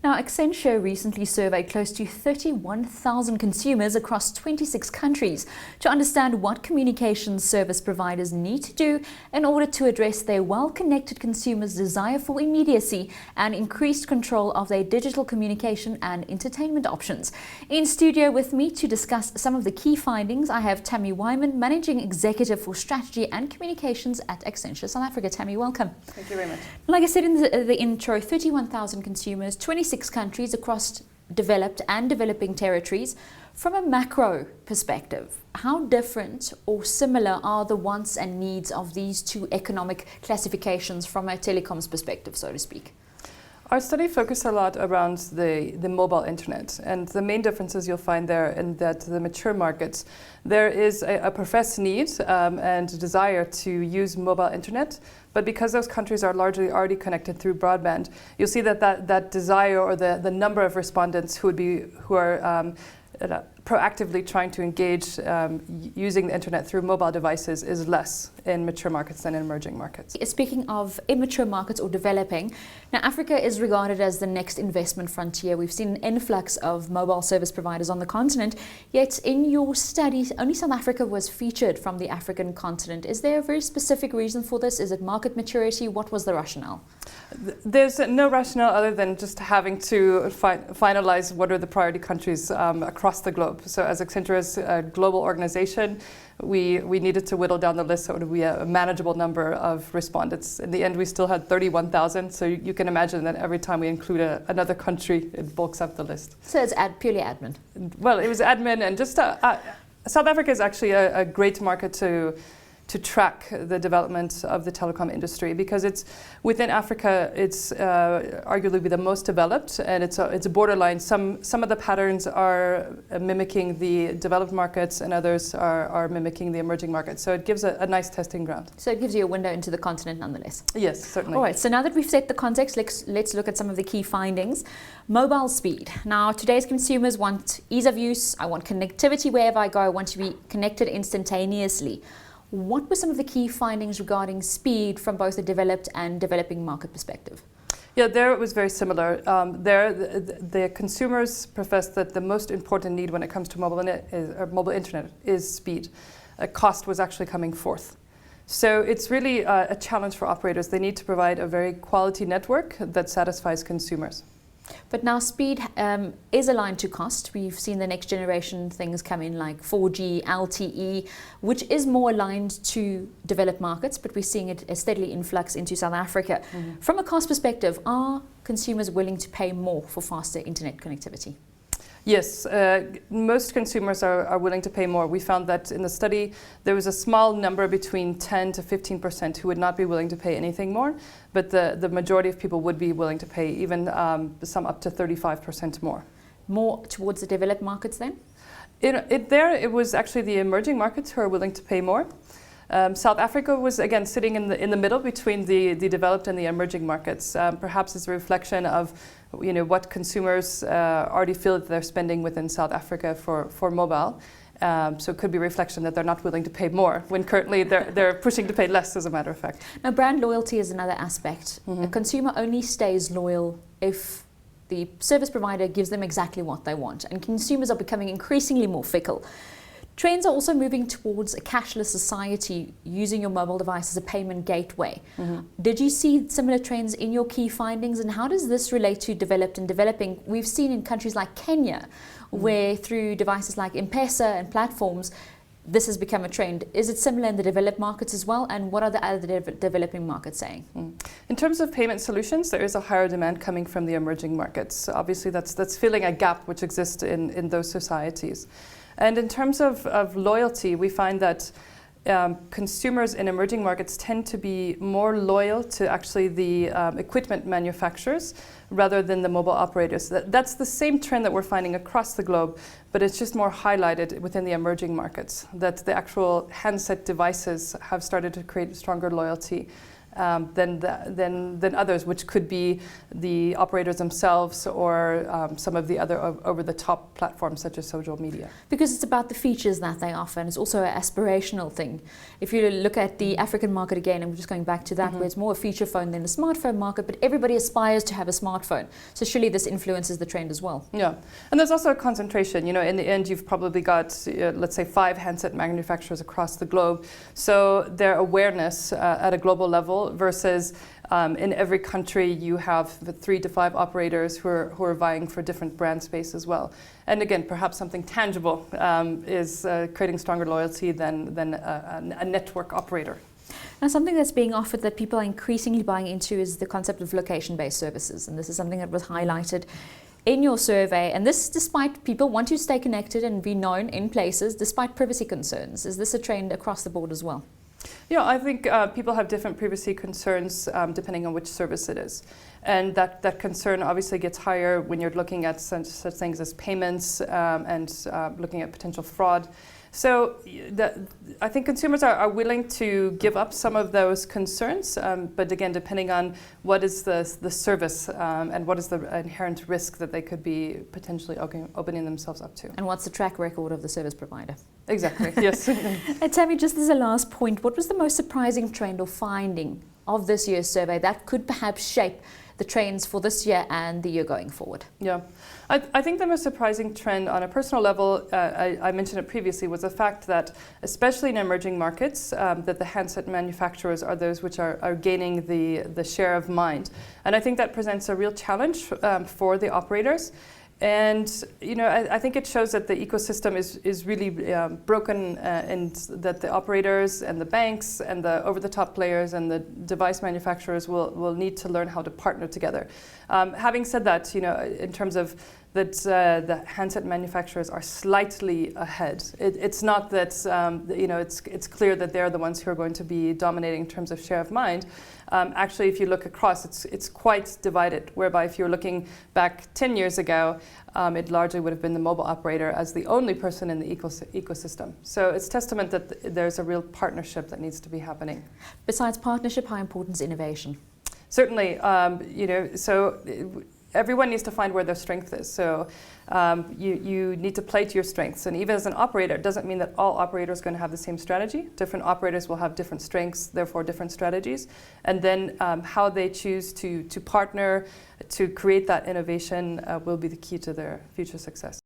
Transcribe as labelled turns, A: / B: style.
A: Now, Accenture recently surveyed close to 31,000 consumers across 26 countries to understand what communications service providers need to do in order to address their well-connected consumers' desire for immediacy and increased control of their digital communication and entertainment options. In studio with me to discuss some of the key findings, I have Tammy Whyman, Managing Executive for Strategy and Communications at Accenture South Africa. Tammy, welcome.
B: Thank you very much.
A: Like I said in the intro, 31,000 consumers, 26 countries across developed and developing territories. From a macro perspective, how different or similar are the wants and needs of these two economic classifications from a telecoms perspective, so to speak?
B: Our study focused a lot around the mobile internet, and the main differences you'll find there in that the mature markets, there is a professed need and desire to use mobile internet, but because those countries are largely already connected through broadband, you'll see that desire or the number of respondents who are proactively trying to engage using the internet through mobile devices is less in mature markets than in emerging markets.
A: Speaking of immature markets or developing, now Africa is regarded as the next investment frontier. We've seen an influx of mobile service providers on the continent, yet in your study, only South Africa was featured from the African continent. Is there a very specific reason for this? Is it market maturity? What was the rationale?
B: There's no rationale other than just having to finalize what are the priority countries across the globe. So as Accenture is a global organization, we needed to whittle down the list so it would be a manageable number of respondents. In the end, we still had 31,000, so you can imagine that every time we include another country, it bulks up the list.
A: So it's purely admin?
B: Well, it was admin, and just South Africa is actually a great market to track the development of the telecom industry, because it's within Africa, it's arguably the most developed, and it's a borderline. Some of the patterns are mimicking the developed markets, and others are mimicking the emerging markets. So it gives a nice testing ground.
A: So it gives you a window into the continent nonetheless.
B: Yes, certainly.
A: All right, so now that we've set the context, let's look at some of the key findings. Mobile speed. Now, today's consumers want ease of use. I want connectivity wherever I go. I want to be connected instantaneously. What were some of the key findings regarding speed from both a developed and developing market perspective?
B: Yeah, there it was very similar. The consumers professed that the most important need when it comes to mobile internet is speed. Cost was actually coming fourth. So it's really a challenge for operators. They need to provide a very quality network that satisfies consumers.
A: But now speed is aligned to cost. We've seen the next generation things come in like 4G, LTE, which is more aligned to developed markets, but we're seeing it a steadily influx into South Africa. Mm-hmm. From a cost perspective, are consumers willing to pay more for faster internet connectivity?
B: Yes, most consumers are willing to pay more. We found that in the study there was a small number between 10 to 15% who would not be willing to pay anything more, but the majority of people would be willing to pay even some up to 35% more.
A: More towards the developed markets then?
B: It was actually the emerging markets who are willing to pay more. South Africa was again sitting in the middle between the developed and the emerging markets. Perhaps it's a reflection of what consumers already feel that they're spending within South Africa for mobile. So it could be a reflection that they're not willing to pay more when currently they're pushing to pay less, as a matter of fact.
A: Now, brand loyalty is another aspect. Mm-hmm. A consumer only stays loyal if the service provider gives them exactly what they want, and consumers are becoming increasingly more fickle. Trends are also moving towards a cashless society, using your mobile device as a payment gateway. Mm-hmm. Did you see similar trends in your key findings, and how does this relate to developed and developing? We've seen in countries like Kenya, where through devices like M-Pesa and platforms, this has become a trend. Is it similar in the developed markets as well, and what are the other developing markets saying?
B: In terms of payment solutions, there is a higher demand coming from the emerging markets. So obviously that's filling a gap which exists in those societies. And in terms of loyalty, we find that consumers in emerging markets tend to be more loyal to actually the equipment manufacturers rather than the mobile operators. That's the same trend that we're finding across the globe, but it's just more highlighted within the emerging markets, that the actual handset devices have started to create stronger loyalty. than others, which could be the operators themselves or some of the other over-the-top platforms such as social media.
A: Because it's about the features that they offer, and it's also an aspirational thing. If you look at the African market again, and we're just going back to that, where it's more a feature phone than a smartphone market, but everybody aspires to have a smartphone. So surely this influences the trend as well.
B: Yeah, and there's also a concentration. You know, in the end, you've probably got, let's say, 5 handset manufacturers across the globe. So their awareness at a global level versus in every country you have the 3 to 5 operators who are vying for different brand space as well. And again, perhaps something tangible is creating stronger loyalty than a network operator.
A: Now, something that's being offered that people are increasingly buying into is the concept of location-based services. And this is something that was highlighted in your survey. And this despite people want to stay connected and be known in places despite privacy concerns. Is this a trend across the board as well?
B: Yeah, I think people have different privacy concerns depending on which service it is. And that concern obviously gets higher when you're looking at such things as payments and looking at potential fraud. So I think consumers are willing to give up some of those concerns, but again, depending on what is the service and what is the inherent risk that they could be potentially opening themselves up to.
A: And what's the track record of the service provider?
B: Exactly, yes.
A: And Tammy, just as a last point, what was the most surprising trend or finding of this year's survey that could perhaps shape the trends for this year and the year going forward?
B: Yeah, I think the most surprising trend on a personal level, I mentioned it previously, was the fact that, especially in emerging markets, that the handset manufacturers are those which are gaining the share of mind. And I think that presents a real challenge for the operators. And you know, I think it shows that the ecosystem is really broken, and that the operators and the banks and the over-the-top players and the device manufacturers will need to learn how to partner together. Having said that, you know, in terms of that the handset manufacturers are slightly ahead. It's not that you know, it's clear that they're the ones who are going to be dominating in terms of share of mind. Actually, if you look across, it's quite divided, whereby if you're looking back 10 years ago, it largely would have been the mobile operator as the only person in the ecosystem. So it's testament that there's a real partnership that needs to be happening.
A: Besides partnership, how important is innovation?
B: Certainly, you know, so everyone needs to find where their strength is. So you need to play to your strengths. And even as an operator, it doesn't mean that all operators are going to have the same strategy. Different operators will have different strengths, therefore different strategies. And then how they choose to partner, to create that innovation will be the key to their future success.